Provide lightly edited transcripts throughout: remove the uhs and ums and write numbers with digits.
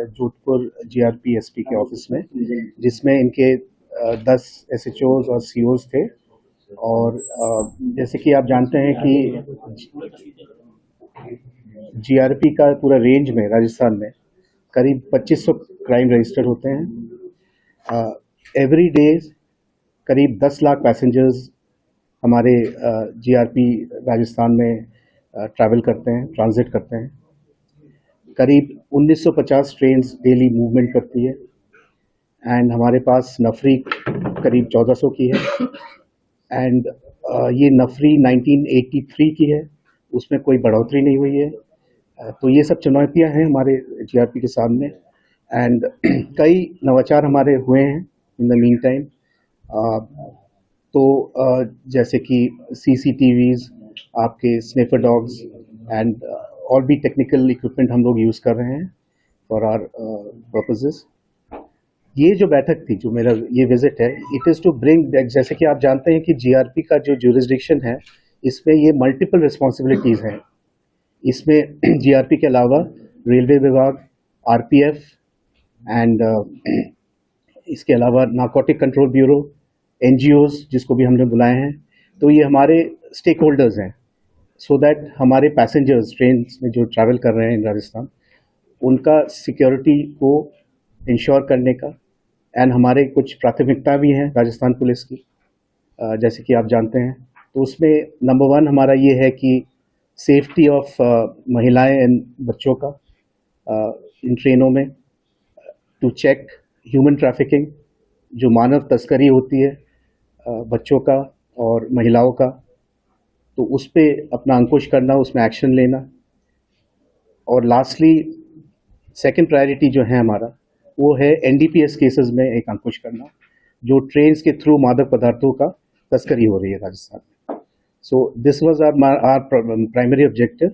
Jodhpur GRP SP के office में, जिसमें इनके 10 SHOs और COs थे। और जैसे कि आप जानते हैं कि GRP का पूरा रेंज में राजस्थान में करीब 2500 क्राइम रजिस्टर होते हैं। एवरी डे करीब 10 लाख पैसेंजर्स हमारे GRP राजस्थान में ट्रैवल करते हैं, ट्रांजिट करते हैं। करीब 1950 ट्रेन डेली मूवमेंट करती है। एंड हमारे पास नफरी करीब 1400 की है। एंड ये नफरी 1983 की है, उसमें कोई बढ़ोतरी नहीं हुई है। तो ये सब चुनौतियां हैं हमारे GRP के सामने। एंड कई नवाचार हमारे हुए हैं इन द मीन टाइम। तो जैसे कि CCTVs, आपके स्निफर डॉग्स एंड और भी टेक्निकल इक्विपमेंट हम लोग यूज़ कर रहे हैं फॉर आवर पर्पसेस। ये जो बैठक थी, जो मेरा ये विजिट है, इट इज़ टू ब्रिंग, जैसे कि आप जानते हैं कि GRP का जो ज्यूरिसडिक्शन है, इसमें ये मल्टीपल रिस्पॉन्सिबिलिटीज़ हैं। इसमें GRP के अलावा रेलवे विभाग, RPF एंड इसके अलावा नारकोटिक कंट्रोल ब्यूरो, NGOs जिसको भी हमने बुलाए हैं। तो ये हमारे स्टेक होल्डर्स हैं, सो दैट हमारे पैसेंजर्स ट्रेन में जो ट्रैवल कर रहे हैं इन राजस्थान, उनका सिक्योरिटी को इंश्योर करने का। एंड हमारे कुछ प्राथमिकता भी हैं राजस्थान पुलिस की, जैसे कि आप जानते हैं। तो उसमें नंबर 1 हमारा ये है कि सेफ्टी ऑफ महिलाएं एंड बच्चों का इन ट्रेनों में, टू चेक ह्यूमन ट्रैफिकिंग, जो मानव तस्करी होती है बच्चों का और महिलाओं का, तो उस पर अपना अंकुश करना, उसमें एक्शन लेना। और लास्टली सेकंड प्रायोरिटी जो है हमारा, वो है NDPS केसेस में एक अंकुश करना, जो ट्रेन के थ्रू मादक पदार्थों का तस्करी हो रही है राजस्थान में। So this was our primary objective.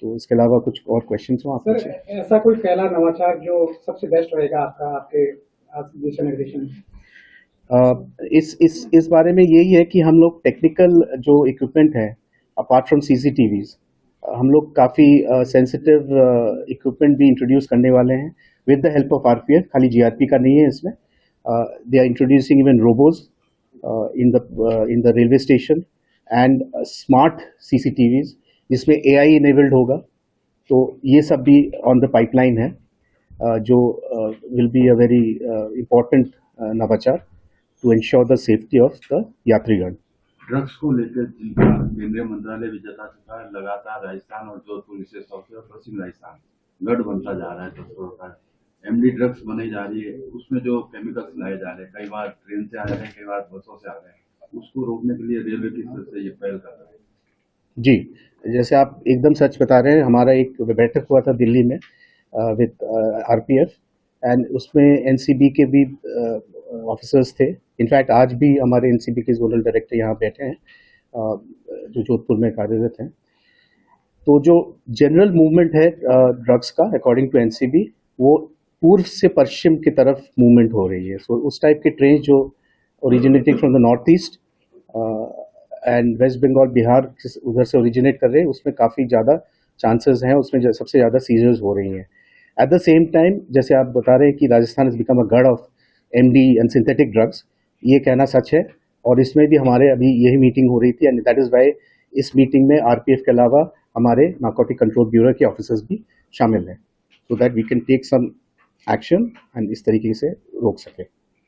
तो इसके अलावा कुछ और क्वेश्चंस हो आपसे? सर, ऐसा कोई पहला नवाचार जो सबसे बेस्ट रहेगा आपका, आपके दिशा निर्देशन में? इस बारे में यही है कि हम लोग टेक्निकल जो इक्विपमेंट है, अपार्ट फ्रॉम CCTVs, हम लोग काफ़ी सेंसिटिव इक्विपमेंट भी इंट्रोड्यूस करने वाले हैं with the help of RPF। खाली GRP का नहीं है इसमें। They are introducing even robots in the railway station and smart CCTVs जिसमें AI इनेबल्ड होगा। तो ये सब भी ऑन द पाइपलाइन है, जो will be a very important नवाचार to ensure the safety of the यात्रीगण। ड्रग्स को लेकर जिनका केंद्रीय मंत्रालय भी जता चुका है, लगातार राजस्थान और जोधपुर विशेष तौर से और पश्चिम राजस्थान गढ़ बनता जा रहा है तस्करों का। MD ड्रग्स बनाई जा रही है, उसमें जो केमिकल्स लाए जा रहे हैं, कई बार ट्रेन से आ रहे हैं, कई बार बसों से आ रहे हैं, उसको रोकने के लिए रेलवे की तरफ से ये पहल कर रहा है। जी, जैसे आप एकदम सच बता रहे हैं। हमारा एक बैठक हुआ था दिल्ली में विद RPF, एंड उसमें NCB के भी ऑफिसर्स थे। इनफैक्ट आज भी हमारे NCB के जोनल डायरेक्टर यहाँ बैठे हैं, जो जोधपुर में कार्यरत हैं। तो जो जनरल मूवमेंट है ड्रग्स का, अकॉर्डिंग टू NCB, वो पूर्व से पश्चिम की तरफ मूवमेंट हो रही है। सो उस टाइप के ट्रेन जो originating from the North East and West Bengal, Bihar, उधर से ओरिजिनेट कर रहे हैं, उसमें काफ़ी ज़्यादा चांसेस हैं, उसमें सबसे ज़्यादा सीजर्स हो रही हैं। एट द सेम टाइम, जैसे आप बता रहे हैं कि राजस्थान इज बिकम अ गढ़ of MD and synthetic drugs, ये कहना सच है। और इसमें भी हमारे अभी यही मीटिंग हो रही थी, एंड दैट इज़ वाई इस मीटिंग में RPF के अलावा हमारे नारकोटिक कंट्रोल ब्यूरो के ऑफिसर्स भी शामिल हैं, so that we can take some action and इस तरीके से रोक सके।